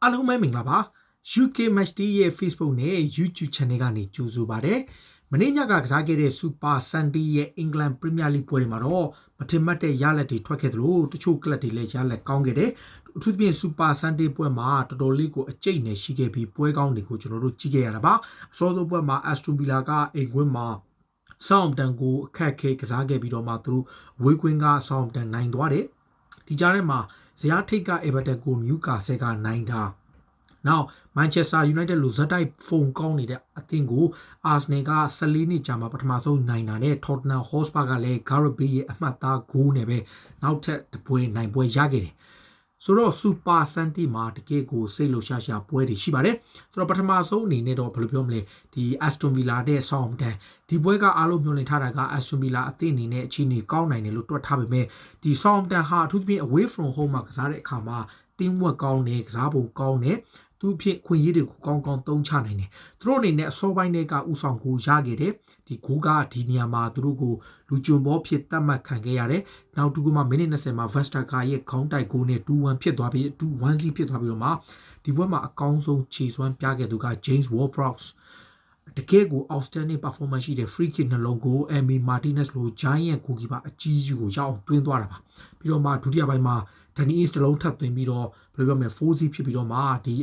အားလုံးပဲမင်္ဂလာပါ UK Match Day ရဲ့ Facebook နဲ့ YouTube Channel ကနေကြိုဆိုပါရစေ။မနေ့ညကကစားခဲ့တဲ့ Super Sunday ရဲ့ England Premier League ပွဲတွေမှာတော့မထင်မှတ်တဲ့ရလဒ်တွေထွက်ခဲ့သလိုတချို့ကလပ်တွေလည်းရလဒ်ကောင်းခဲ့တယ်။အထူးသဖြင့် Super Sunday ပွဲမှာတော်တော်လေးကိုအကျိတ်နဲ့ရှိခဲ့ပြီးပွဲကောင်းတွေကိုကျွန်တော်တို့ကြည့်ခဲ့ရတာပါ။အစောဆုံးပွဲမှာ Aston Villa ကအိမ်ကွင်းမှာSouthampton ကိုအခက်ခဲကစားခဲ့ပြီးတော့မှသူတို့ဝေးကွင်းက Southampton နိုင်သွားတယ်။ဒီကြားထဲမှာဇယားထိတ်က Everton ကို Newcastle ကနိုင်တာနောက် Manchester United လို့ဇက်တိုက်ဖုန်ကောင်းနေတဲ့အသင်းကို Arsenal က14နှစ်ကြာမှပထမဆုံးနိုင်တာနဲ့ Tottenham Hotspur ကလည်း Gareth Bale ရဲ့အမှတ်သားဂိုးနဲ့ပဲနောက်ထပ်တစ်ပွဲနိုင်ပွဲရခဲ့တယ်ဆိုတော့ Super Sunday မှာတကယ်ကိုစိတ်လှရှားရှားပွဲတွေရှိပါတယ်ဆိုတော့ပထမဆုံးအနေနဲ့တော့ဘယ်လိုပြောမလဲဒီ Aston Villa နဲ့ Southampton ဒီပွဲကအားလုံးမျှော်လင့်ထားတာက Aston Villa အသင်းအနေနဲ့အခြေအနေကောင်းနိုင်တယ်လို့တွက်ထားပေမဲ့ဒီ Southampton ဟာအထူးသဖြင့် away from home မှာကစားတဲ့အခါမှာ team work ကောင်းတယ်ကစားပုံကောင်းတယ်သူဖြစ်ခွင့်ရည်တွေကိုကောင်းကောင်းသုံးချနိုင်တယ်သူတို့အနေနဲ့အစောပိုင်းတွေကဥဆောင်ကိုရခဲ့တယ်ဒီဂိုးကဒီနေရာမှာသူတို့ကိုလူကျွံဘောဖြစ်တတ်မှတ်ခံခဲ့ရတယ်နောက်တူကမှမိနစ်20မှာ Vestager ရဲ့ခေါင်းတိုက်ဂိုးနဲ့2-1ဖြစ်သွားပြီး2-1စီဖြစ်သွားပြီးတော့မှဒီဘက်မှာအကောင်းဆုံးခြေစွမ်းပြခဲ့သူက James Ward-Prowse တကယ်ကို outstanding performance ရှိတဲ့ free kick နှလုံးကို Emi Martinez လို giant goalkeeper အကြီးကြီးကိုရောက်တွင်းသွားတာပါပြီးတော့မှဒုတိယပိုင်းမှာ Danny Ings တလုံးထပ်သွင်းပြီးတော့ဘယ်လိုပြောမလဲ 4C ဖြစ်ပြီးတော့မှဒီ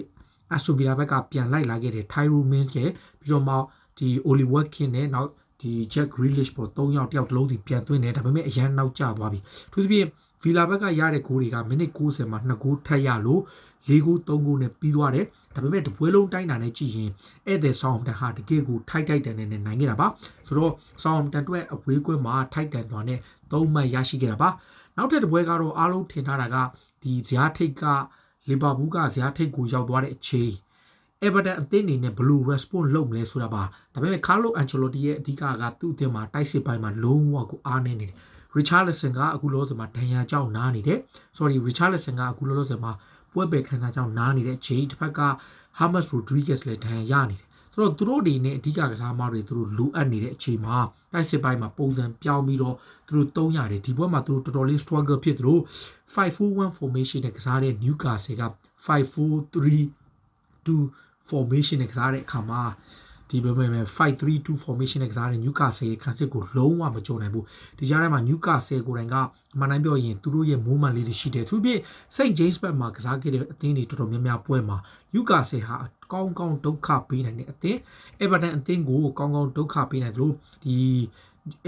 Aston Villa ဘက်ကပြန်လိုက်လာခဲ့တဲ့ Tyrone Mings ရဲ့ပြီးတော့မှဒီ Oli Watkins နဲ့နောက်ဒီ Jack Grealish ပေါ်3ယောက်တယောက်တလုံးစီပြန်သွင်းတယ်ဒါပေမဲ့အရန်နောက်ကျသွားပြီအထူးသဖြင့် Villa ဘက်ကရတဲ့ဂိုးတွေကမိနစ်90မှာ2ဂိုးထပ်ရလို့4ဂိုး3ဂိုးနဲ့ပြီးသွားတယ်ဒါပေမဲ့တပွဲလုံးတိုင်းတာနဲ့ကြည့်ရင်ဧည့်သည် Southampton ဟာတကယ်ကိုထိုက်တန်နဲ့နိုင်ခဲ့တာပါဆိုတော့ Southampton အတွက်အဝေးကွင်းမှာထိုက်တန်သွားနဲ့3မှတ်ရရှိခဲ့တာပါနောက်ထပ်တစ်ပွဲကတော့အားလုံးထင်ထားတာကဒီဇယားထိတ်ကလီဗာပူးကဇယားထိတ်ကိုရောက်သွားတဲ့အချိန်Everton အသင်းအနေနဲ့ဘယ်လို response လုပ်မလဲဆိုတာပါဒါပေမဲ့ Carlo Ancelotti ရဲ့အဓိကကသူ့အသင်းမှာတိုက်စစ်ပိုင်းမှာလုံးဝကိုအားနည်းနေတယ် Richarlison ကအခုလောလောဆယ်မှာဒဏ်ရာကြောင့်နားနေတယ် Richarlison ကအခုလောလောဆယ်မှာပွဲပယ်ခန်းသားကြောင့်နားနေတဲ့ချိန်တစ်ဖက်က James Rodriguez လည်းဒဏ်ရာရနေတယ်ဆိုတော့သူတို့အနေနဲ့အဓိကကစားသမားတွေသူတို့လိုအပ်နေတဲ့အချိန်မှာတိုက်စစ်ပိုင်းမှာပုံစံပြောင်းပြီးတော့သူတို့သုံးရတယ်ဒီဘက်မှာသူတို့တော်တော်လေး struggle ဖြစ်သူတို့ 5-4-1 formation နဲ့ကစားတဲ့ Newcastle က 5-4-3-2 formation နဲ့ကစားတဲ့အခါမှာဒီဘက်မှာ 5-3-2 formation နဲ့ကစားတဲ့ Newcastle ရဲ့ခံစစ်ကိုလုံးဝမကြုံနိုင်ဘူးဒီကြားထဲမှာ Newcastle ကိုယ်တိုင်ကအမှန်တမ်းပြောရင်သူတို့ရဲ့မိုးမှန်လေးတွေရှိတယ်သူပြည့် St James Park မှာကစားခဲ့တဲ့အသင်းတွေတော်တော်များများပွဲမှာ Newcastle ဟာကောင်းကောင်းဒုက္ခပေးနိုင်တဲ့အသင်း Everton အသင်းကိုကောင်းကောင်းဒုက္ခပေးနိုင်တယ်လို့ဒီ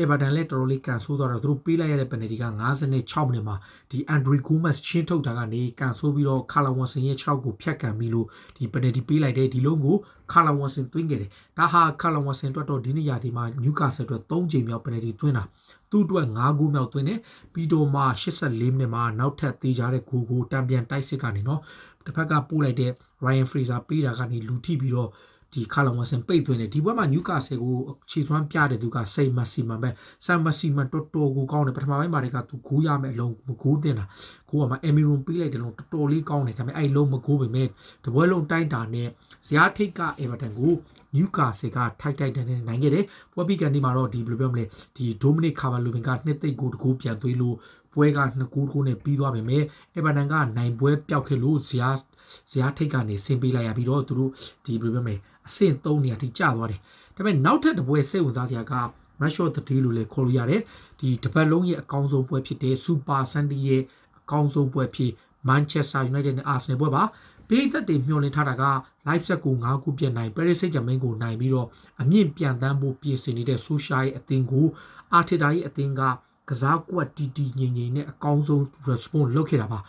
Everton လည်းတော်တော်လေးကန်ဆိုးသွားတော့သူတို့ပေးလိုက်ရတဲ့ penalty က56မိနစ်မှာဒီ Andre Gomes ချင်းထုတ်တာကနေကန်ဆိုးပြီးတော့ Callum Wilson ရဲ့6ကိုဖြတ်ကန်ပြီးလို့ဒီ penalty ပေးလိုက်တယ်ဒီလုံးကို Callum Wilson သွင်းခဲ့တယ်ဒါဟာ Callum Wilson အတွက်တော့ဒီနေ့ရာသီမှာ Newcastle အတွက်3ချိန်မြောက် penalty သွင်းတာသူ့အတွက်5ဂိုးမြောက်သွင်းတယ်ပြီးတော့မှ84မိနစ်မှာနောက်ထပ်သေးကြတဲ့ဂိုးကိုတံပြန်တိုက်စစ်ကနေနော်တစ်ဖက်ကပို့လိုက်တဲ့ Ryan Fraser ပေးတာကနေလူထိပြီးတော့ဒီ Callum Wilson ပိတ်သွင်းတယ်ဒီဘက်မှာ Newcastle ကိုခြေစွမ်းပြတဲ့သူက Saint Maximin ပဲSaint Maximin တော်တော်ကိုကောင်းတယ်ပထမပိုင်းမှာတည်းကသူဂိုးရမယ်အလုံးမဂိုးတင်တာဂိုးကမှ Emiron ပေးလိုက်တယ်လို့တော်တော်လေးကောင်းတယ်ဒါပေမဲ့အဲ့လုံးမဂိုးပေမဲ့တပွဲလုံးတိုင်းတာနဲ့ဇယားထိတ်က Everton ကို Newcastle ကထိုက်တန်နဲ့နိုင်ခဲ့တယ်ပွဲပြီးကန်ဒီမှာတော့ဒီဘယ်လိုပြောမလဲဒီ Dominic Calvert-Lewin ကနှစ်သိပ်ကိုတကူပြန်သွေးလို့ပွဲက2ဂိုးနဲ့ပြီးသွားပေမဲ့ Everton ကနိုင်ပွဲပျောက်ခဲ့လို့ဇယားထိတ်ကနေဆင်းပေးလိုက်ရပြီးတော့သူတို့ဒီဘယ်လိုပြောမလဲအဆင့်3နေရာထိကျသွားတယ်ဒါပေမဲ့နောက်ထပ်တစ်ပွဲစိတ်ဝင်စားစရာက Match of the Day လို့လည်းခေါ်လို့ရတယ်ဒီတစ်ပတ်လုံးရဲ့အကောင်းဆုံးပွဲဖြစ်တဲ့ Super Sunday ရဲ့အကောင်းဆုံးပွဲဖြစ် Manchester United နဲ့ Arsenal ပွဲပါပေးသက်တွေမျှော်လင့်ထားတာက live set ကို9ခုပြတ်နိုင် Paris Saint-Germain ကိုနိုင်ပြီးတော့အမြင့်ပြန်တန်းဖို့ပြင်ဆင်နေတဲ့ Solskjaer ရဲ့အသင်းကို Arteta ရဲ့အသင်းကကစားကွက်တီတီငိမ့်ငိမ့်နဲ့အကောင်းဆုံး response လုပ်ခဲ့တာပါ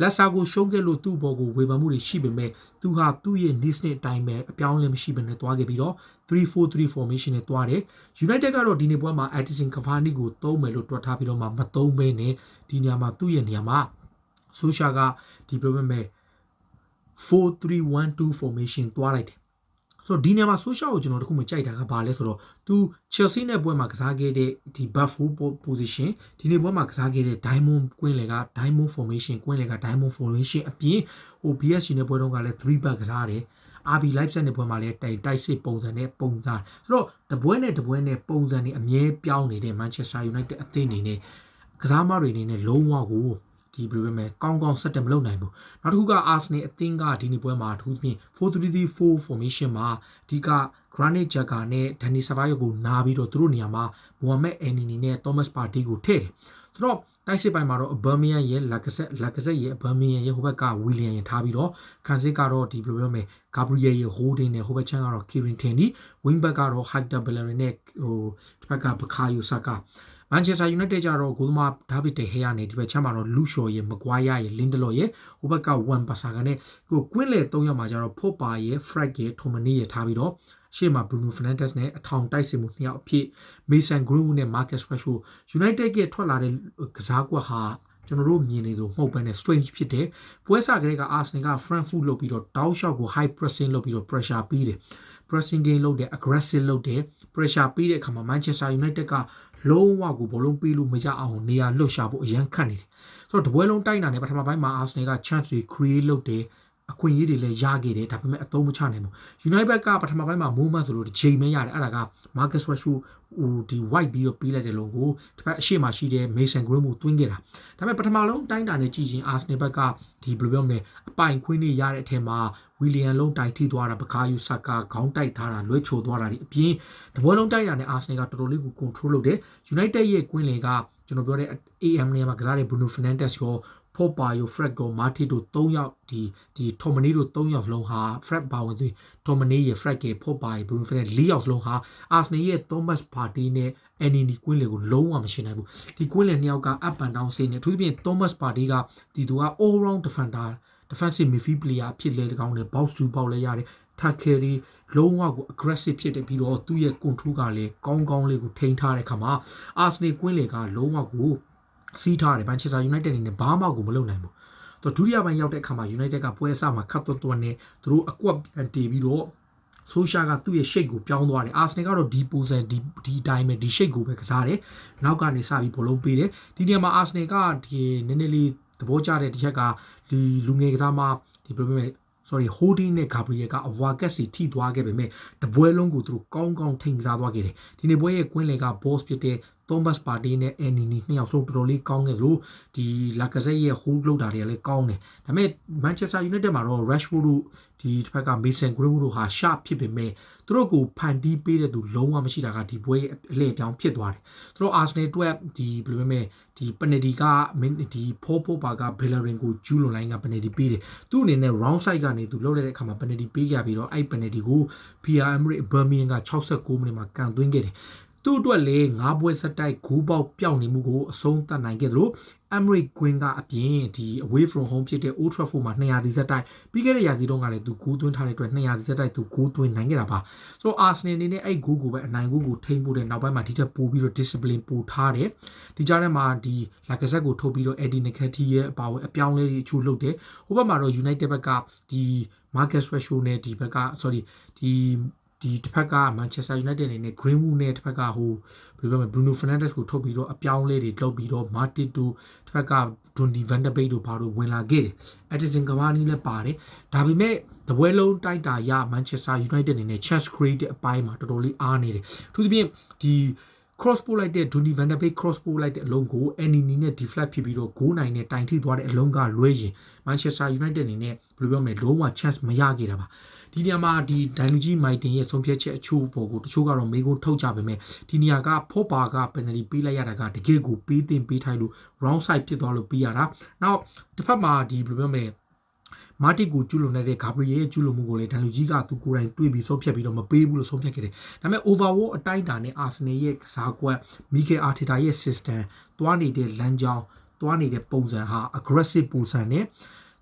လက်စတာကိုရှုံးခဲ့လို့သူ့ဘော်ကိုဝေဖန်မှုတွေရှိပေမဲ့သူဟာသူ့ရဲ့ needs နဲ့အတိုင်းပဲအပြောင်းအလဲမရှိဘဲနဲ့တွားခဲ့ပြီးတော့3-4-3 formation နဲ့တွားတယ် United ကတော့ဒီနေ့ပွဲမှာ Edison Cavani ကိုသုံးမယ်လို့တွက်ထားပြီးတော့မှမသုံးဘဲနဲ့ဒီညမှာသူ့ရဲ့နေရာမှာ Solskjaer ကဒီ problem ပဲ4-3-1-2 formation တွားလိုက်တယ်ဆိုတော့ဒီနေရာမှာ Solskjaer ကိုကျွန်တော်တခုမကြိုက်တာကဘာလဲဆိုတော့သူ Chelsea နဲ့ပွဲမှာကစားခဲ့တဲ့ဒီ back four position ဒီနေ့ပွဲမှာကစားခဲ့တဲ့ Diamond ကွင်းလေက Diamond formation ကွင်းလေက Diamond formation အပြင်ဟို BSC နဲ့ပွဲတုန်းကလည်း3 back ကစားတယ် RB Leipzig နဲ့ပွဲမှာလည်းတိုက်စစ်ပုံစံနဲ့ပုံစံဆိုတော့တပွဲနဲ့ပုံစံတွေအမြဲပြောင်းနေတဲ့ Manchester United အသင်းအနေနဲ့ကစားမတွေအနေနဲ့လုံးဝကို ဒီဘယ်လိုပဲမဲ့ကောင်းကောင်းဆက်တက်မလုပ်နိုင်ဘူးနောက်တစ်ခုက Arsenal အသင်းကဒီနေ့ပွဲမှာအထူးဖြင့် 4-3-4 formation မှာအဓိက Granit Xhaka နဲ့ Dani Ceballos ကိုနားပြီးတော့သူတို့နေရာမှာ Mohamed Elneny နဲ့ Thomas Partey ကိုထည့်တယ်ဆိုတော့တိုက်စစ်ပိုင်းမှာတော့ Aubameyang ရဲ့ Lacazette ရဲ့ Aubameyang ရဲ့ဟိုဘက်က Willian ရဲ့ထားပြီးတော့ခံစစ်ကတော့ဒီဘယ်လိုပြောမလဲ Gabriel ရဲ့ Holding နဲ့ဟိုဘက်ချမ်းကတော့ Kieran Tierney wing back ကတော့ Hector Bellerin နဲ့ဟိုဒီဘက်က Bukayo Saka Manchester United ကျတော့ဂိုးသမား David De Gea နဲ့ဒီဘက်ချမ်းမှာတော့ Luke Shaw ရဲ့ Maguire ရဲ့ Lindelof ရဲ့ဟိုဘက်က Wan-Bissaka နဲ့ကိုကွင်းလေ3ယောက်မှာကျတော့ Pogba ရဲ့ Fred ရဲ့ Tomine ရဲ့ထားပြီးတော့ရှေ့မှာ Bruno Fernandes နဲ့အထောင်တိုက်စစ်မှု2ယောက်အဖြစ် Mason Greenwood နဲ့ Marcus Rashford United ရဲ့ထွက်လာတဲ့ကစားကွက်ဟာကျွန်တော်တို့မြင်နေလို့မဟုတ်ဘဲနဲ့ strange ဖြစ်တယ်ပွဲစကလေးက Arsenal က front foot လုပ်ပြီးတော့ down shot ကို high pressing လုပ်ပြီးတော့ pressure ပေးတယ် pressing game လုပ်တယ် aggressive လုပ်တယ် pressure ပေးတဲ့အခါမှာ Manchester United ကလုံးဝကိုဘောလုံးပေးလို့မရအောင်နေရာလွတ်ရှာဖို့အရန်ခတ်နေတယ်ဆိုတော့တပွဲလုံးတိုက်တာနဲ့ပထမပိုင်းမှာ Arsenal က chance တွေ create လုပ်တယ်အခွင့်အရေးတွေလည်းရခဲ့တယ်ဒါပေမဲ့အသုံးမချနိုင်ဘူး United ကပထမပိုင်းမှာ movement ဆိုလို့တစ်ချိန်ပဲရတယ်အဲ့ဒါက Marcus Rashford ဟိုဒီ white ပြီးတော့ပေးလိုက်တယ်လို့ကိုတစ်ဖက်အရှိမရှိတဲ့ Mason Greenwood သွင်းခဲ့တာဒါပေမဲ့ပထမလုံးတိုင်းတာနဲ့ကြည့်ရင် Arsenal ဘက်ကဒီဘယ်လိုပြောမလဲအပိုင်ခွင့်တွေရတဲ့အထက်မှာ Willian လုံးတိုင်ထိသွားတာ Bukayo Saka ခေါင်းတိုက်ထားတာလွဲချိုသွားတာဒီအပြင်တပွဲလုံးတိုက်တာနဲ့ Arsenal ကတော်တော်လေးကို control လုပ်တယ် United ရဲ့ကွင်းလေကကျွန်တော်ပြောတဲ့ AM နေရာမှာကစားတဲ့ Bruno Fernandes ရောPogba ရော Fred ကို Martin တို့3ယောက်ဒီ Tomine တို့3ယောက်လုံးဟာ Fred ပါဝင်သူ Tomine ရဲ့ Fred ရဲ့ Pogba ရဲ့ Bruno Fernandes 4ယောက်လုံးဟာ Arsenal ရဲ့ Thomas Partey နဲ့ Elneny ကွင်းလေကိုလုံးဝမရှင်းနိုင်ဘူးဒီကွင်းလေ2ယောက်က up and down စေနေအထူးသဖြင့် Thomas Partey ကဒီသူက all round defender defensive midfield player ဖြစ်လေကောင်းတယ် box to box လည်းရတယ် tackle လုံးဝကို aggressive ဖြစ်တယ်ပြီးတော့သူ့ရဲ့ control ကလည်းကောင်းကောင်းလေးကိုထိန်းထားတဲ့ခါမှာ Arsenal ကွင်းလေကလုံးဝကိုစီးထားတယ် Manchester United အနေနဲ့ဘာမှကိုမလုပ်နိုင်ဘူးတော့ဒုတိယပိုင်းရောက်တဲ့အခါမှာ United ကပွဲအစမှာခတ်သွတ်နဲ့သူတို့အကွက်ပြန်တည်ပြီးတော့ဆိုရှာကသူ့ရဲ့ shape ကိုပြောင်းသွားတယ် Arsenal ကတော့ဒီ position ဒီအတိုင်းပဲဒီ shape ကိုပဲကစားတယ်နောက်ကနေစပြီးဘောလုံးပေးတယ်ဒီနေရာမှာ Arsenal ကဒီနည်းနည်းလေးသဘောကျတဲ့တစ်ချက်ကဒီလူငယ်ကစားမဒီဘယ်လိုလဲsorry Holding နဲ့ Gabriel ကအဝါကက်စီထိသွားခဲ့ပေမဲ့တပွဲလုံးကိုသူတို့ကောင်းကောင်းထိန်စားသွားခဲ့တယ်ဒီနေ့ပွဲရဲ့ကွင်းလေက boss ဖြစ်တဲ့ Thomas Partey နဲ့ Elneny နှစ်ယောက်ဆုံးတော်တော်လေးကောင်းခဲ့သလိုဒီ Lacazette ရဲ့ hold လုပ်တာတွေကလည်းကောင်းတယ်ဒါပေမဲ့ Manchester United မှာတော့ Rashford တို့ဒီတစ်ဖက်က Mason Greenwood တို့ဟာ sharp ဖြစ်ပေမဲ့သူတို့ကိုဖန်တီးပေးတဲ့သူလုံးဝမရှိတာကဒီပွဲရဲ့အလှည့်ပြောင်းဖြစ်သွားတယ်သူတို့ Arsenal အတွက်ဒီဘယ်လိုပဲဒီ penalty ကဒီ Pogba က Bellerin ကိုကျူးလွန်လိုင်းက penalty ပေးတယ်သူ့အနေနဲ့ round side ကနေသူလှုပ်လိုက်တဲ့အခါမှာ penalty ပေးကြပြီးတော့အဲ့ penalty ကို Pierre-Emerick Aubameyang က69မိနစ်မှာကန်သွင်းခဲ့တယ်သူ့အတွက်လေ9ပွဲဆက်တိုက်ဂိုးပေါက်ပြောင်းနေမှုကိုအဆုံးသတ်နိုင်ခဲ့သလို Emerick Quinn ကအပြင်ဒီ away from home ဖြစ်တဲ့ Old Trafford မှာ200ဒီဆက်တိုက်ပြီးခဲ့တဲ့ရာသီတုန်းကလည်းသူဂိုးသွင်းထားတဲ့အတွက်200ဒီဆက်တိုက်သူဂိုးသွင်းနိုင်ခဲ့တာပါဆိုတော့ Arsenal အနေနဲ့အဲ့ဂိုးကိုပဲအနိုင်ဂိုးကိုထိန်းဖို့တဲ့နောက်ပိုင်းမှာဒီချက်ပို့ပြီးတော့ discipline ပို့ထားတယ်ဒီကြားထဲမှာဒီ Lacazette ကိုထုတ်ပြီးတော့ Eddie Nketiah ရဲ့အပါဝင်အပြောင်းလဲတွေအချို့လုပ်တယ်ဟိုဘက်မှာတော့ United ဘက်ကဒီ Marcus Rashford နဲ့ဒီဘက်က sorry ဒီတစ်ဖက်က Manchester United အနေနဲ့ Greenwood နဲ့တစ်ဖက်ကဟိုဘယ်လိုပြောမလဲ Bruno Fernandes ကိုထုတ်ပြီးတော့အပြောင်းလဲတွေလုပ်ပြီးတော့ Martin တို့တစ်ဖက်က Donny van de Beek တို့ဘာလို့ဝင်လာခဲ့တယ် Edinson Cavani လည်းပါတယ်ဒါပေမဲ့တပွဲလုံးတိုက်တာရ Manchester United အနေနဲ့ chance create တဲ့အပိုင်းမှာတော်တော်လေးအားနေတယ်အထူးသဖြင့်ဒီ cross ပို့လိုက်တဲ့ Donny van de Beek cross ပို့လိုက်တဲ့အလုံးကို Elneny နဲ့ deflect ဖြစ်ပြီးတော့ဂိုးနိုင်နဲ့တိုင်ထိသွားတဲ့အလုံးကလွဲရင် Manchester United အနေနဲ့ဘယ်လိုပြောမလဲလုံးဝ chance မရခဲ့တာပါဒီနေရာမှာဒီဒိုင်လူကြီးမိုက်တင်ရဲ့ဆုံးဖြတ်ချက်အချို့ပေါ်ကိုတချို့ကတော့မေးခွန်းထုတ်ကြပေမဲ့ဒီနေရာကဖော့ပါက penalty ပေးလိုက်ရတာကတကယ်ကိုပေးတင်ပေးထိုင်လို့ round side ဖြစ်သွားလို့ပြီးရတာနောက်တစ်ဖက်မှာဒီဘယ်လိုပြောမလဲမာတီကိုကျူးလွန်နေတဲ့ Gabriel ရဲ့ကျူးလွန်မှုကိုလည်းဒန်လူကြီးကသူကိုယ်တိုင်တွေးပြီးဆုံးဖြတ်ပြီးတော့မပေးဘူးလို့ဆုံးဖြတ်ခဲ့တယ်။ဒါပေမဲ့ overall အတိုင်းအတာနဲ့ Arsenal ရဲ့ကစားကွက် Mikel Arteta ရဲ့ system သွားနေတဲ့လမ်းကြောင်းသွားနေတဲ့ပုံစံဟာ aggressive ပုံစံနဲ့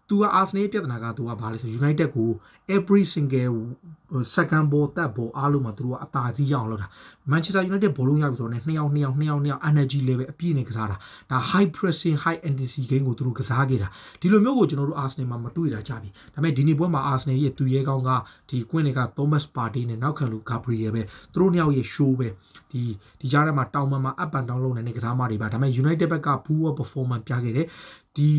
သူက Arsenal ရဲ့ပြဿနာကသူကဘာလဲဆို United ကို every single second ball တက်ဘောအားလုံးမှာသူတို့ကအသာစီးရအောင်လုပ်တာ Manchester United ဘောလုံးရပြီဆိုတော့2ယောက် energy level အပြည့်နဲ့ကစားတာဒါ high pressing high intensity game ကိုသူတို့ကစားခဲ့တာဒီလိုမျိုးကိုကျွန်တော်တို့ Arsenal မှာမတွေ့တာကြပြီဒါပေမဲ့ဒီနေ့ပွဲမှာ Arsenal ရဲ့သူရဲကောင်းကဒီကွင်းတွေက Thomas Partey နဲ့နောက်ခံလူ Gabriel ပဲသူတို့2ယောက်ရဲ့ show ပဲဒီကြားထဲမှာတောင်ပံမှာ up and down လုပ်နေတဲ့ကစားမတွေပါဒါပေမဲ့ United ဘက်က poor performance ပြခဲ့တယ်ဒီ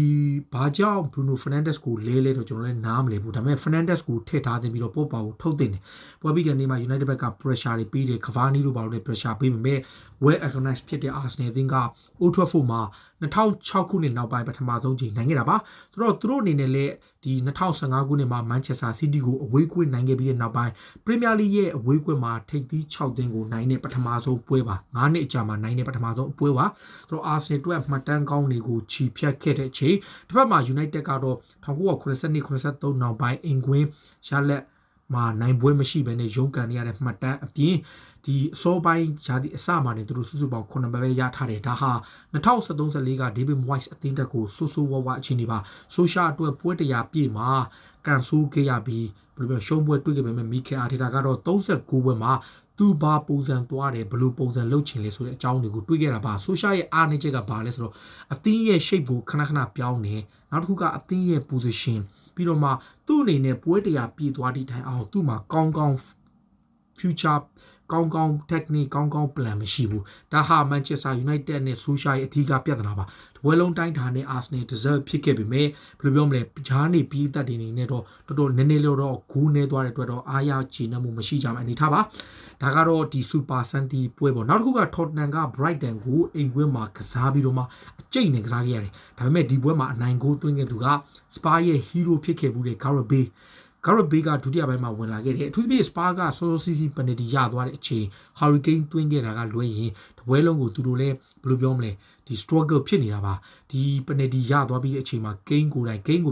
ဘာကြောင့် Bruno Fernandes ကိုလဲတော့ကျွန်တော်လည်းနားမလည်ဘူးဒါပေမဲ့ Fernandes ကိုထည့်ထားတင်ပြီးတော့Pogbaကိုထုတ်တင်တယ်ပွဲပြီးကနေမှာ United ဘက်က pressure တွေပေးတယ် Cavani တို့ဘာလို့လဲ pressure ပေးပေမဲ့ well organized ဖြစ်တဲ့ Arsenal အသင်းက Old Trafford မှာ2006ခုနှစ်နောက်ပိုင်းပထမဆုံးချိန်နိုင်ခဲ့တာပါဆိုတော့သူတို့အနေနဲ့လည်းဒီ2015ခုနှစ်မှာ Manchester City ကိုအဝေးကွင်းနိုင်ခဲ့ပြီးတဲ့နောက်ပိုင်း Premier League ရဲ့အဝေးကွင်းမှာထိပ်သီး6သင်းကိုနိုင်တဲ့ပထမဆုံးပွဲပါ9နှစ်အကြာမှာနိုင်တဲ့ပထမဆုံးပွဲပါဆိုတော့ Arsenal အတွက်မှတ်တမ်းကောင်းတွေကိုချီဖြတ်ခဲ့တဲ့အချိန်တစ်ဖက်မှာ United ကတော့1982-83နောက်ပိုင်းအင်ကွင်းရလက်မှာနိုင်ပွဲမရှိဘဲနဲ့ရုန်းကန်နေရတဲ့မှတ်တမ်းအပြင်ဒီအစောပိုင်းရာသီအစမှာနေသူတို့စုစုပေါင်း9ပဲရထားတယ်ဒါဟာ2013-14က David Moyes အသင်းတက်ကိုဆိုးဆိုးဝါးဝါအခြေအနေပါဆိုရှာအတွက်ပွဲတရာပြည့်မှာကန်ဆူခဲ့ရပြီးဘယ်လိုပြောရှုံးပွဲတွေ့ခဲ့ပေမဲ့မီခဲအာတီတာကတော့39ပွဲမှာသူဘာပုံစံသွားတယ်ဘယ်လိုပုံစံလုပ်ချင်လဲဆိုတဲ့အကြောင်းတွေကိုတွေ့ခဲ့တာပါဆိုရှာရဲ့အားနည်းချက်ကဘာလဲဆိုတော့အသင်းရဲ့ shape ကိုခဏခဏပြောင်းနေနောက်တစ်ခုကအသင်းရဲ့ position ပြီးတော့မှသူ့အနေနဲ့ပွဲတရာပြည့်သွားတဲ့တိုင်အောင်သူ့မှာကောင်းကောင်း future ကောင်းကောင်း technique ကောင်းကောင်း plan မရှိဘူးဒါဟာ Manchester United နဲ့ Solskjaer ရဲ့အဓိကပြဿနာပါဝယ်လုံးတိုင်းထားနဲ့ Arsenal deserve ဖြစ်ခဲ့ပေမဲ့ဘယ်လိုပြောမလဲဂျားနေပြီးသက်တွေနေနဲ့တော့တော်တော်နည်းနည်းတော့ဂူးနေသွားတဲ့အတွက်တော့အားရချေနှံ့မှုမရှိကြမှာအနေထားပါဒါကတော့ဒီ Super Sunday ပွဲပေါ့နောက်တစ်ခုက Tottenham က Brighton ကိုအိမ်ကွင်းမှာကစားပြီးတော့မှအကျိတ်နဲ့ကစားခဲ့ရတယ်ဒါပေမဲ့ဒီပွဲမှာအနိုင်ဂိုးသွင်းခဲ့သူက Spurs ရဲ့ hero ဖြစ်ခဲ့မှုတဲ့ Gareth Bale ကဒုတိယပိုင်းမှာဝင်လာခဲ့တယ်အထူးသဖြင့် Spurs ကစောစောစီးစီး penalty ရသွားတဲ့အချိန် Harry Kane သွင်းခဲ့တာကလွဲရင်တပွဲလုံးကိုသူတို့လည်းဘယ်လိုပြောမလဲဒီ struggle ဖြစ်နေတာပါဒီ penalty ရသွားပြီးတဲ့အချိန်မှာ Kane ကို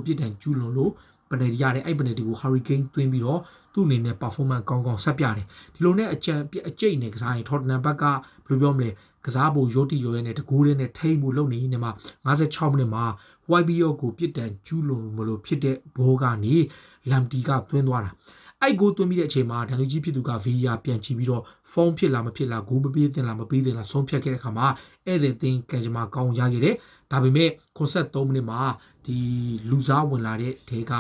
ပြစ်ဒဏ်ကျူးလွန်လို့ penalty ရတယ်အဲ့ penalty ကို Harry Kane သွင်းပြီးတော့သူ့အနေနဲ့ performance ကောင်းကောင်းဆက်ပြတယ်ဒီလိုနဲ့အကျိတ်နဲ့ကစားရင် Tottenham ဘက်ကဘယ်လိုပြောမလဲကစားဖို့ရောတိရောရဲနဲ့တကူးနဲ့ထိမ့်ဖို့လုပ်နေနေမှာ56မိနစ်မှာ YBO ကိုပြစ်ဒဏ်ကျူးလွန်မလို့ဖြစ်တဲ့ဘောကနေလမ်တီကသွင်းသွားတာအဲ့ဂိုးသွင်းပြီးတဲ့အချိန်မှာဒန်လူကြီးဖြစ်သူက VAR ပြန်ကြည့်ပြီးတော့ဖုန်းဖြစ်လားမဖြစ်လားဂိုးမပေးသင့်လားမပေးသင့်လားဆုံးဖြတ်ခဲ့တဲ့အခါမှာဧည့်သည်တင်ကံကြမ္မာကောင်းရခဲ့တယ်ဒါပေမဲ့83မိနစ်မှာဒီလူစားဝင်လာတဲ့ထဲက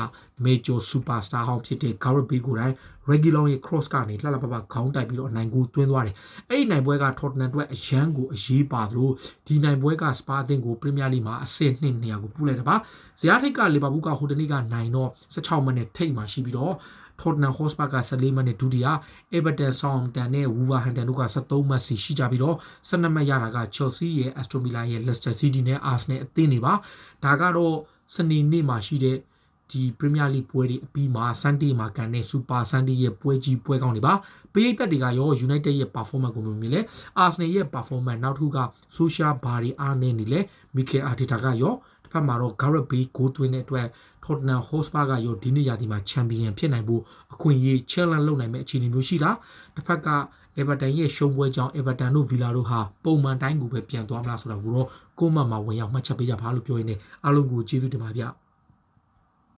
Major Superstar ဟောင်းဖြစ်တဲ့ Gareth Bale ကိုယ်တိုင် Reguilon ရဲ့ cross ကနေလှလှပပခေါင်းတိုက်ပြီးတော့အနိုင်ဂိုးသွင်းသွားတယ်အဲ့ဒီနိုင်ပွဲက Tottenham အတွက်အရန်ကိုအရေးပါသလိုဒီနိုင်ပွဲက Spurs အသင်းကို Premier League မှာအဆင့်2နေရာကိုပို့လိုက်တာပါဇယားထိတ်ကလီဗာပူးကဟိုတနေ့ကနိုင်တော့16မိနစ်ထိတ်မှာရှိပြီးတော့Tottenham Hotspur က14မှတ်နဲ့ဒုတိယ Everton Southampton နဲ့ Wolverhampton တို့က13မှတ်စီရှိကြပြီးတော့12မှတ်ရတာက Chelsea ရဲ့ Aston Villa ရဲ့ Leicester City နဲ့ Arsenal အသင်းတွေပါဒါကတော့စနေနေ့မှာရှိတဲ့ဒီ Premier League ပွဲတွေအပြီးမှာ Sunday မှာကန်တဲ့ Super Sunday ရဲ့ပွဲကြီးပွဲကောင်းတွေပါပရိသတ်တွေကရော United ရဲ့ performance ကိုမြင်လဲ Arsenal ရဲ့ performance နောက်တစ်ခုက Social Bar တွေအားနေနေလဲ Mikel Arteta ကရောတစ်ဖက်မှာတော့ Gareth Bale ဂိုးသွင်းတဲ့အတွက်Tottenham Hotspur ကရောဒီနေ့ရာသီမှာချန်ပီယံဖြစ်နိုင်ဖို့အခွင့်အရေး challenge လုပ်နိုင်မဲ့အခြေအနေမျိုးရှိတာတစ်ဖက်က Everton ရဲ့ရှုံးပွဲကြောင့် Everton တို့ Villa တို့ဟာပုံမှန်တိုင်းကိုပဲပြန်သွားမလားဆိုတာကိုတော့ကိုမတ်မှာဝင်ရောက်မှတ်ချက်ပေးကြပါလို့ပြောရင်းနဲ့အားလုံးကိုကျေးဇူးတင်ပါဗျ